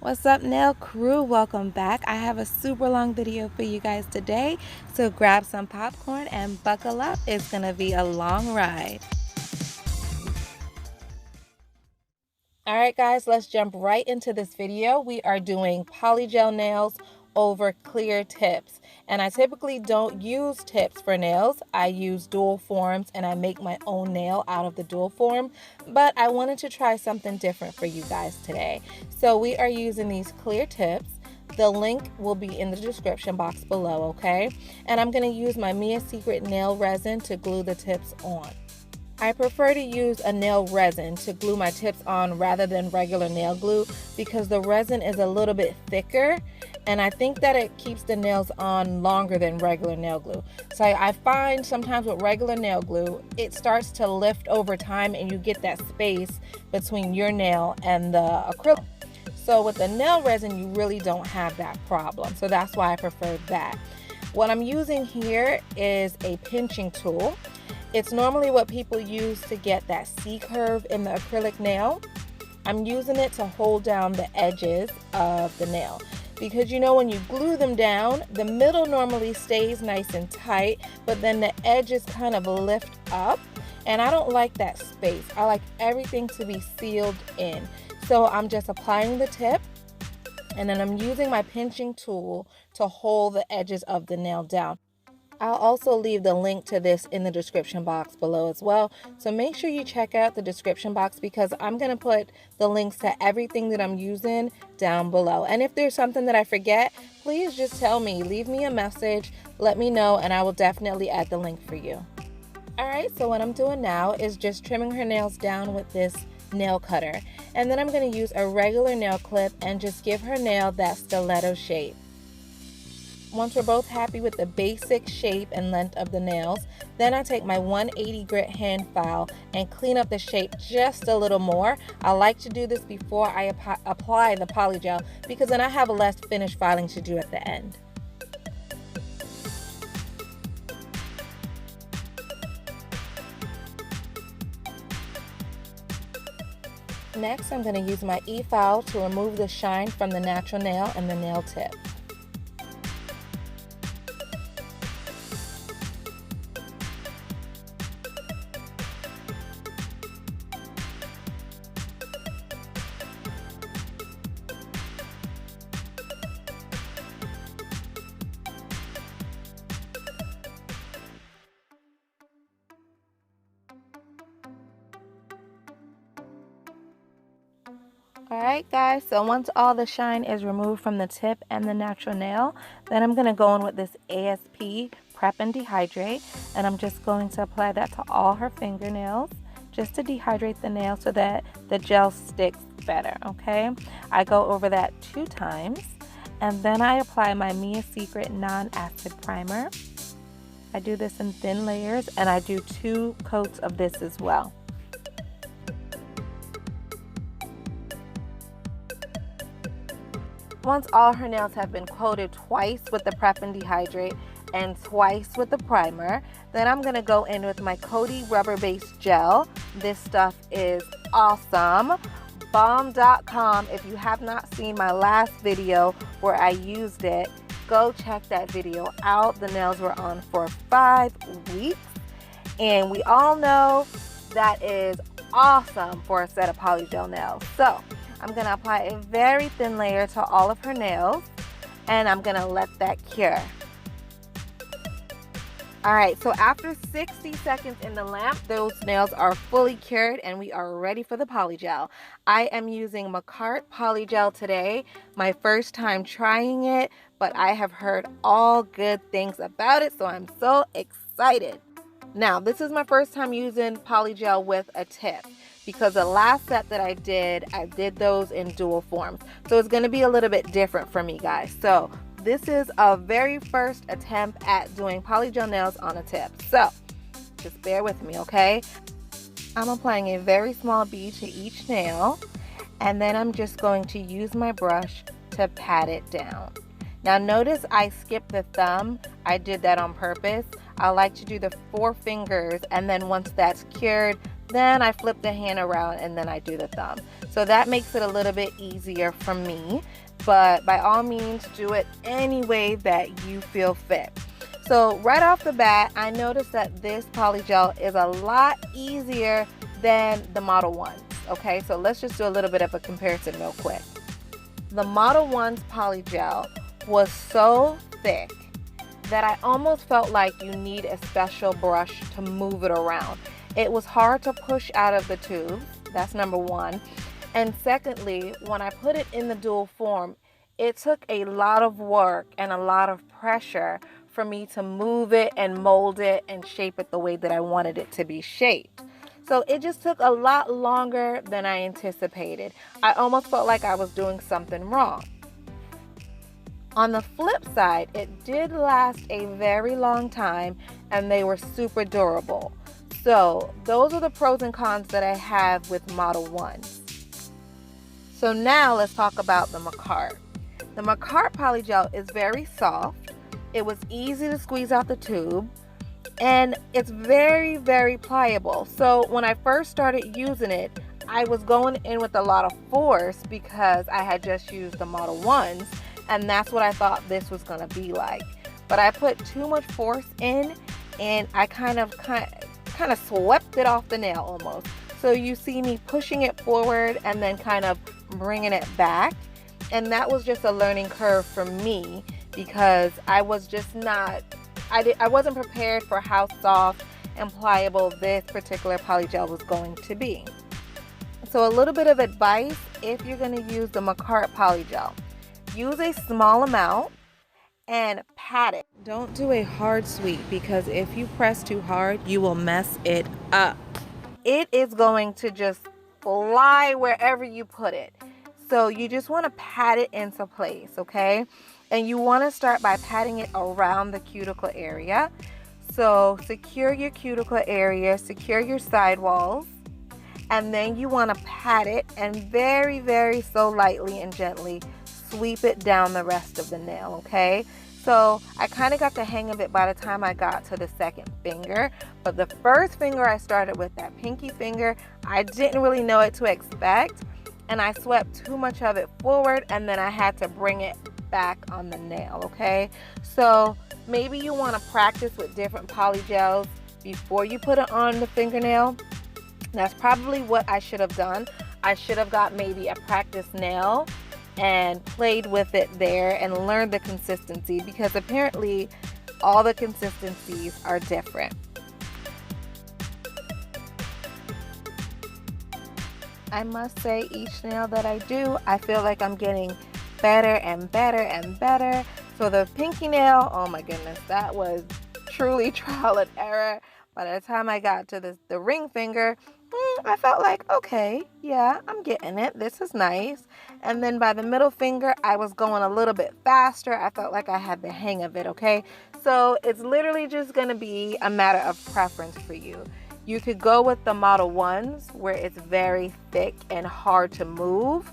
What's up, nail crew? Welcome back. I have a super long video for you guys today, so grab some popcorn and buckle up. It's gonna be a long ride. Alright guys, let's jump right into this video. We are doing polygel nails over clear tips. And I typically don't use tips for nails. I use dual forms and I make my own nail out of the dual form. But I wanted to try something different for you guys today. So we are using these clear tips. The link will be in the description box below, okay? And I'm going to use my Mia Secret nail resin to glue the tips on. I prefer to use a nail resin to glue my tips on rather than regular nail glue because the resin is a little bit thicker and I think that it keeps the nails on longer than regular nail glue. So I find sometimes with regular nail glue, it starts to lift over time and you get that space between your nail and the acrylic. So with the nail resin, you really don't have that problem. So that's why I prefer that. What I'm using here is a pinching tool. It's normally what people use to get that C curve in the acrylic nail. I'm using it to hold down the edges of the nail because you know when you glue them down, the middle normally stays nice and tight, but then the edges kind of lift up, and I don't like that space. I like everything to be sealed in. So I'm just applying the tip, and then I'm using my pinching tool to hold the edges of the nail down. I'll also leave the link to this in the description box below as well. So make sure you check out the description box because I'm going to put the links to everything that I'm using down below. And if there's something that I forget, please just tell me. Leave me a message, let me know, and I will definitely add the link for you. Alright, so what I'm doing now is just trimming her nails down with this nail cutter. And then I'm going to use a regular nail clip and just give her nail that stiletto shape. Once we're both happy with the basic shape and length of the nails, then I take my 180 grit hand file and clean up the shape just a little more. I like to do this before I apply the polygel because then I have less finish filing to do at the end. Next, I'm going to use my E-file to remove the shine from the natural nail and the nail tip. Alright guys, so once all the shine is removed from the tip and the natural nail, then I'm going to go in with this ASP Prep and Dehydrate, and I'm just going to apply that to all her fingernails just to dehydrate the nail so that the gel sticks better, okay? I go over that 2 times, and then I apply my Mia Secret Non-Acid Primer. I do this in thin layers, and I do 2 coats of this as well. Once all her nails have been coated twice with the Prep and Dehydrate and twice with the primer, then I'm going to go in with my Coty rubber-based gel. This stuff is awesome. Bomb.com. If you have not seen my last video where I used it, go check that video out. The nails were on for 5 weeks, and we all know that is awesome for a set of polygel nails. So I'm going to apply a very thin layer to all of her nails, and I'm going to let that cure. Alright, so after 60 seconds in the lamp, those nails are fully cured and we are ready for the polygel. I am using Makartt Polygel today, my first time trying it, but I have heard all good things about it, so I'm so excited. Now, this is my first time using polygel with a tip, because the last set that I did those in dual forms. So it's going to be a little bit different for me, guys. So this is a very first attempt at doing polygel nails on a tip. So just bear with me, okay? I'm applying a very small bead to each nail, and then I'm just going to use my brush to pat it down. Now notice I skipped the thumb. I did that on purpose. I like to do the 4 fingers, and then once that's cured, Then I flip the hand around and then I do the thumb. So that makes it a little bit easier for me, but by all means do it any way that you feel fit. So right off the bat, I noticed that this polygel is a lot easier than the Model 1s. Okay, so let's just do a little bit of a comparison real quick. The Model 1's polygel was so thick that I almost felt like you need a special brush to move it around. It was hard to push out of the tubes, that's number one. And secondly, when I put it in the dual form, it took a lot of work and a lot of pressure for me to move it and mold it and shape it the way that I wanted it to be shaped. So it just took a lot longer than I anticipated. I almost felt like I was doing something wrong. On the flip side, it did last a very long time and they were super durable. So those are the pros and cons that I have with Model 1s. So now let's talk about the Makartt. The Makartt polygel is very soft. It was easy to squeeze out the tube and it's very, very pliable. So when I first started using it, I was going in with a lot of force because I had just used the Model 1s and that's what I thought this was going to be like. But I put too much force in and I kind of swept it off the nail almost. So you see me pushing it forward and then kind of bringing it back. And that was just a learning curve for me because I was just not, I wasn't prepared for how soft and pliable this particular polygel was going to be. So a little bit of advice if you're going to use the Makartt polygel. Use a small amount and pat it. Don't do a hard sweep because if you press too hard, you will mess it up. It is going to just fly wherever you put it. So you just want to pat it into place, okay? And you want to start by patting it around the cuticle area. So secure your cuticle area, secure your sidewalls, and then you want to pat it and very, very so lightly and gently sweep it down the rest of the nail, okay? So I kind of got the hang of it by the time I got to the second finger, but the first finger I started with, that pinky finger, I didn't really know what to expect, and I swept too much of it forward, and then I had to bring it back on the nail, okay? So maybe you want to practice with different polygels before you put it on the fingernail. That's probably what I should have done. I should have got maybe a practice nail and played with it there and learned the consistency because apparently all the consistencies are different. I must say each nail that I do, I feel like I'm getting better and better and better. So the pinky nail, oh my goodness, that was truly trial and error. By the time I got to the ring finger, I felt like, okay, yeah, I'm getting it. This is nice. And then by the middle finger, I was going a little bit faster. I felt like I had the hang of it, okay? So it's literally just going to be a matter of preference for you. You could go with the Model 1s where it's very thick and hard to move,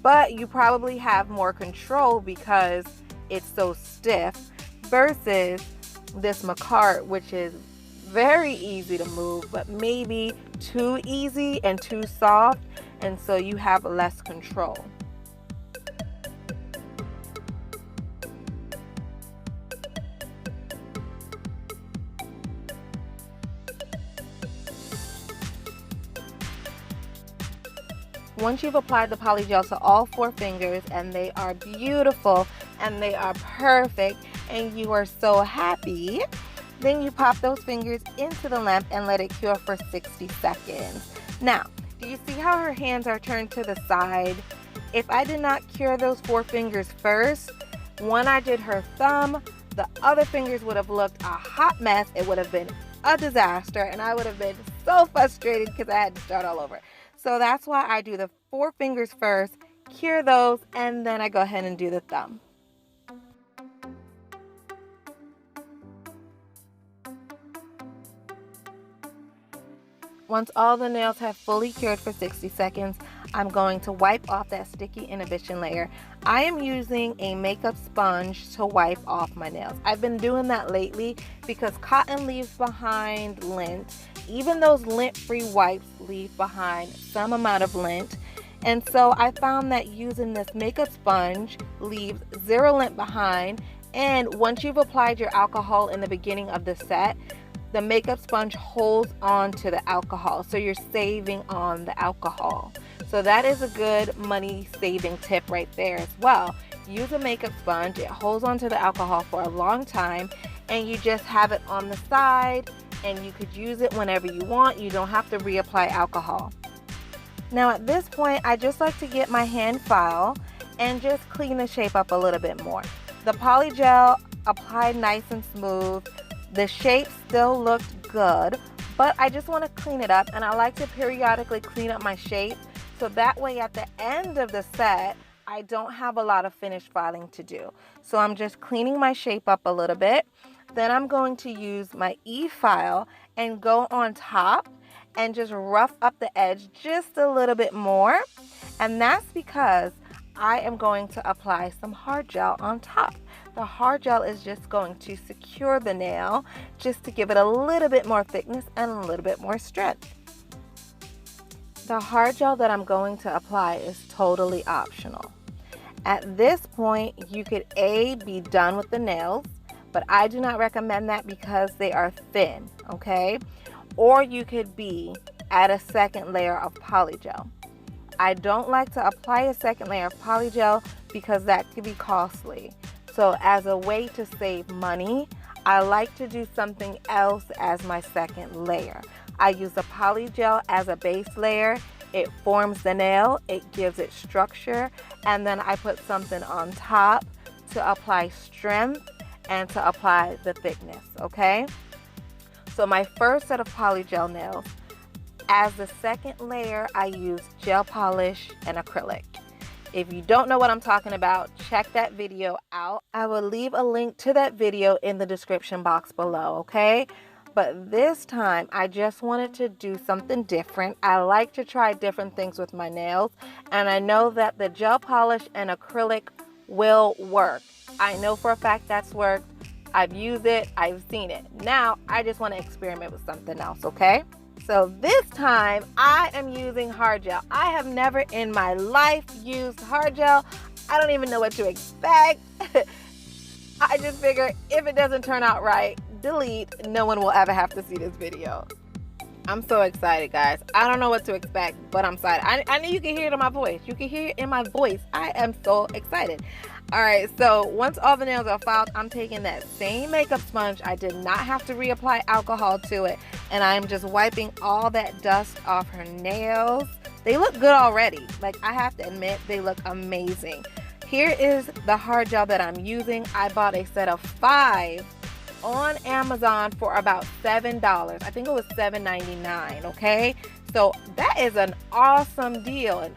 but you probably have more control because it's so stiff versus this Makartt, which is very easy to move, but maybe too easy and too soft, and so you have less control. Once you've applied the polygel to all 4 fingers and they are beautiful and they are perfect and you are so happy, then you pop those fingers into the lamp and let it cure for 60 seconds. Now, do you see how her hands are turned to the side? If I did not cure those 4 fingers first, when I did her thumb, the other fingers would have looked a hot mess. It would have been a disaster and I would have been so frustrated because I had to start all over. So that's why I do the 4 fingers first, cure those, and then I go ahead and do the thumb. Once all the nails have fully cured for 60 seconds, I'm going to wipe off that sticky inhibition layer. I am using a makeup sponge to wipe off my nails. I've been doing that lately because cotton leaves behind lint even those lint-free wipes leave behind some amount of lint. And so I found that using this makeup sponge leaves zero lint behind. And once you've applied your alcohol in the beginning of the set, the makeup sponge holds on to the alcohol, so you're saving on the alcohol. So that is a good money saving tip right there as well. Use a makeup sponge, it holds on to the alcohol for a long time, and you just have it on the side and you could use it whenever you want. You don't have to reapply alcohol. Now at this point, I just like to get my hand file and just clean the shape up a little bit more. The polygel applied nice and smooth. The shape still looked good, but I just want to clean it up, and I like to periodically clean up my shape so that way at the end of the set, I don't have a lot of finish filing to do. So I'm just cleaning my shape up a little bit. Then I'm going to use my E-file and go on top and just rough up the edge just a little bit more. And that's because I am going to apply some hard gel on top. The hard gel is just going to secure the nail, just to give it a little bit more thickness and a little bit more strength. The hard gel that I'm going to apply is totally optional. At this point, you could A, be done with the nails, but I do not recommend that because they are thin, okay? Or you could B, add a second layer of polygel. I don't like to apply a second layer of polygel because that could be costly. So as a way to save money, I like to do something else as my second layer. I use the polygel as a base layer. It forms the nail, it gives it structure, and then I put something on top to apply strength and to apply the thickness, okay? So my first set of polygel nails, as the second layer, I use gel polish and acrylic. If you don't know what I'm talking about, check that video out. I will leave a link to that video in the description box below, okay? But this time, I just wanted to do something different. I like to try different things with my nails, and I know that the gel polish and acrylic will work. I know for a fact that's worked. I've used it, I've seen it. Now, I just want to experiment with something else, okay? So this time, I am using hard gel. I have never in my life used hard gel. I don't even know what to expect. I just figure if it doesn't turn out right, delete. No one will ever have to see this video. I'm so excited, guys. I don't know what to expect, but I'm excited. I know you can hear it in my voice. You can hear it in my voice. I am so excited. All right, so once all the nails are filed, I'm taking that same makeup sponge. I did not have to reapply alcohol to it, and I'm just wiping all that dust off her nails. They look good already. Like, I have to admit, they look amazing. Here is the hard gel that I'm using. I bought a set of 5 on Amazon for about $7. I think it was $7.99, okay? So that is an awesome deal,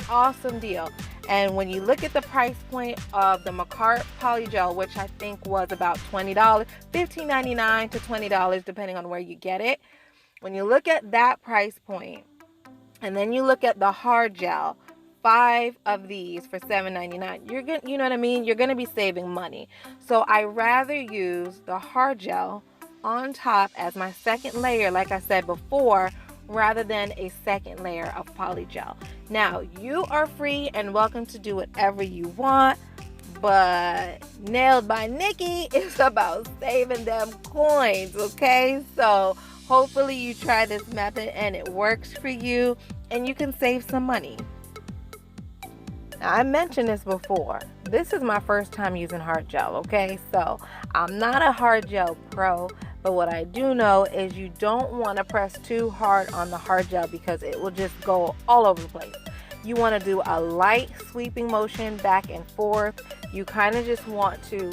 And when you look at the price point of the Makartt Polygel, which I think was about $20, $15.99 to $20, depending on where you get it. When you look at that price point, and then you look at the hard gel, 5 of these for $7.99, you're gonna, you know what I mean? You're gonna be saving money. So I rather use the hard gel on top as my second layer, like I said before, rather than a second layer of polygel. Now, you are free and welcome to do whatever you want, but Nailed by Nikki is about saving them coins, okay? So hopefully you try this method and it works for you and you can save some money. Now, I mentioned this before. This is my first time using hard gel, okay? So I'm not a hard gel pro, but what I do know is you don't want to press too hard on the hard gel because it will just go all over the place. You want to do a light sweeping motion back and forth. You kind of just want to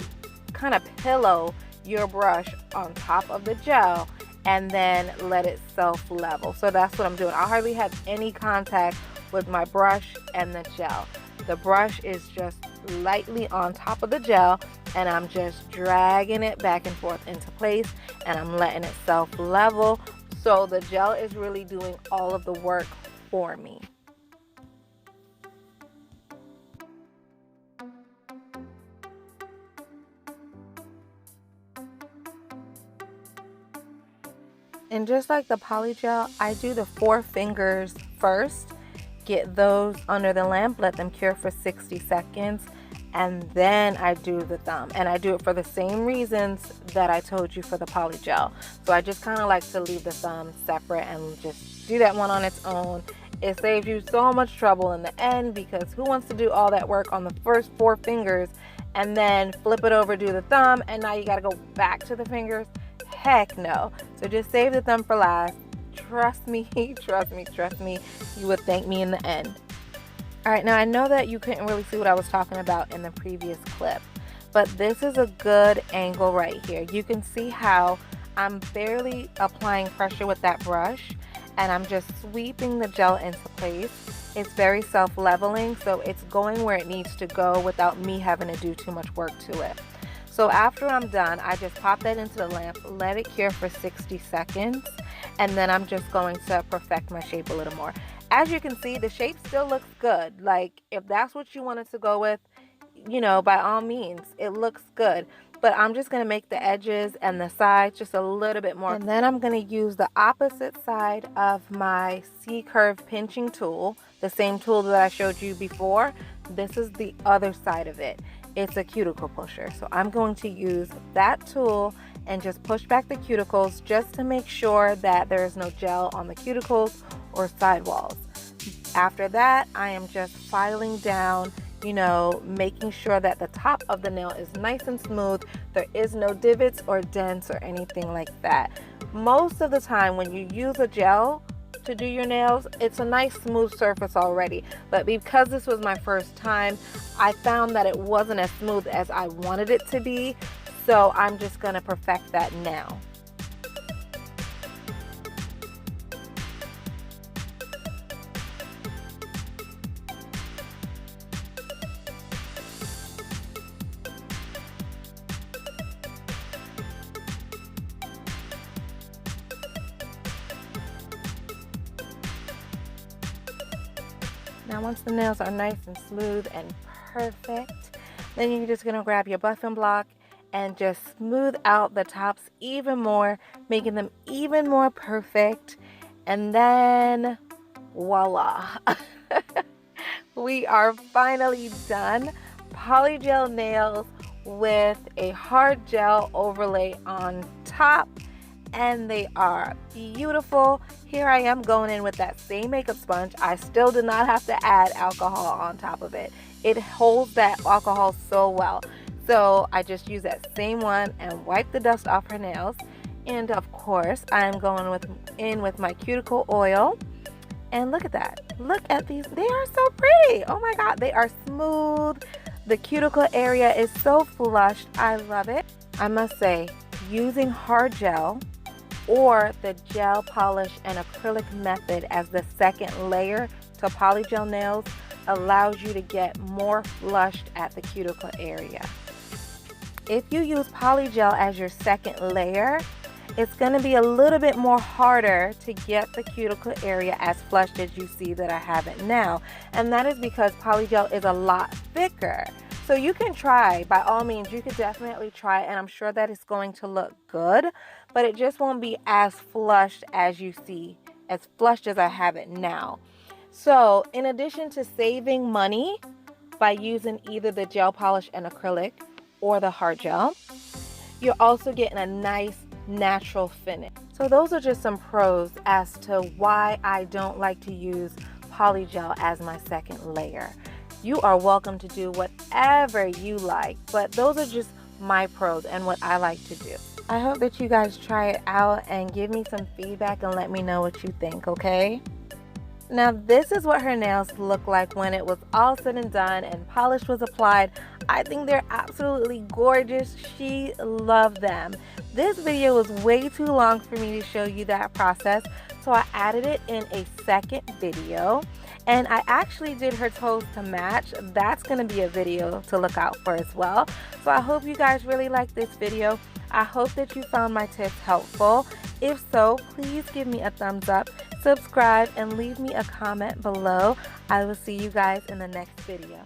kind of pillow your brush on top of the gel and then let it self-level. So that's what I'm doing. I hardly have any contact with my brush and the gel. The brush is just lightly on top of the gel and I'm just dragging it back and forth into place and I'm letting it self-level. So the gel is really doing all of the work for me. And just like the polygel, I do the 4 fingers first, get those under the lamp, let them cure for 60 seconds, and then I do the thumb. And I do it for the same reasons that I told you for the polygel. So I just kind of like to leave the thumb separate and just do that one on its own. It saves you so much trouble in the end, because who wants to do all that work on the first 4 fingers and then flip it over, do the thumb, and now you got to go back to the fingers? Heck no. So just save the thumb for last. Trust me, trust me, you would thank me in the end. All right, now I know that you couldn't really see what I was talking about in the previous clip, but this is a good angle right here. You can see how I'm barely applying pressure with that brush, and I'm just sweeping the gel into place. It's very self-leveling, so it's going where it needs to go without me having to do too much work to it. So after I'm done, I just pop that into the lamp, let it cure for 60 seconds, and then I'm just going to perfect my shape a little more. As you can see, the shape still looks good. Like, if that's what you wanted to go with, you know, by all means, it looks good. But I'm just going to make the edges and the sides just a little bit more. And then I'm going to use the opposite side of my C-curve pinching tool, the same tool that I showed you before. This is the other side of it. It's a cuticle pusher. So I'm going to use that tool and just push back the cuticles just to make sure that there is no gel on the cuticles or sidewalls. After that, I am just filing down, you know, making sure that the top of the nail is nice and smooth. There is no divots or dents or anything like that. Most of the time when you use a gel to do your nails, it's a nice smooth surface already, but because this was my first time, I found that it wasn't as smooth as I wanted it to be, so I'm just going to perfect that now. Now once the nails are nice and smooth and perfect, then you're just going to grab your buffing block and just smooth out the tops even more, making them even more perfect. And then voila, we are finally done. Polygel nails with a hard gel overlay on top. And they are beautiful. Here I am going in with that same makeup sponge. I still did not have to add alcohol on top of it. It holds that alcohol so well. So I just use that same one and wipe the dust off her nails. And of course, I'm going in with my cuticle oil. And look at that. Look at these. They are so pretty. Oh my God, they are smooth. The cuticle area is so flushed. I love it. I must say, using hard gel or the gel polish and acrylic method as the second layer to polygel nails allows you to get more flushed at the cuticle area. If you use polygel as your second layer, it's going to be a little bit more harder to get the cuticle area as flushed as you see that I have it now, and that is because polygel is a lot thicker. So you can try, by all means, you could definitely try, and I'm sure that it's going to look good, but it just won't be as flushed as you see, as flushed as I have it now. So in addition to saving money by using either the gel polish and acrylic or the hard gel, you're also getting a nice natural finish. So those are just some pros as to why I don't like to use polygel as my second layer. You are welcome to do whatever you like, but those are just my pros and what I like to do. I hope that you guys try it out and give me some feedback and let me know what you think, okay? Now this is what her nails look like when it was all said and done and polish was applied. I think they're absolutely gorgeous. She loved them. This video was way too long for me to show you that process, so I added it in a second video. And I actually did her toes to match. That's going to be a video to look out for as well. So I hope you guys really like this video. I hope that you found my tips helpful. If so, please give me a thumbs up, subscribe, and leave me a comment below. I will see you guys in the next video.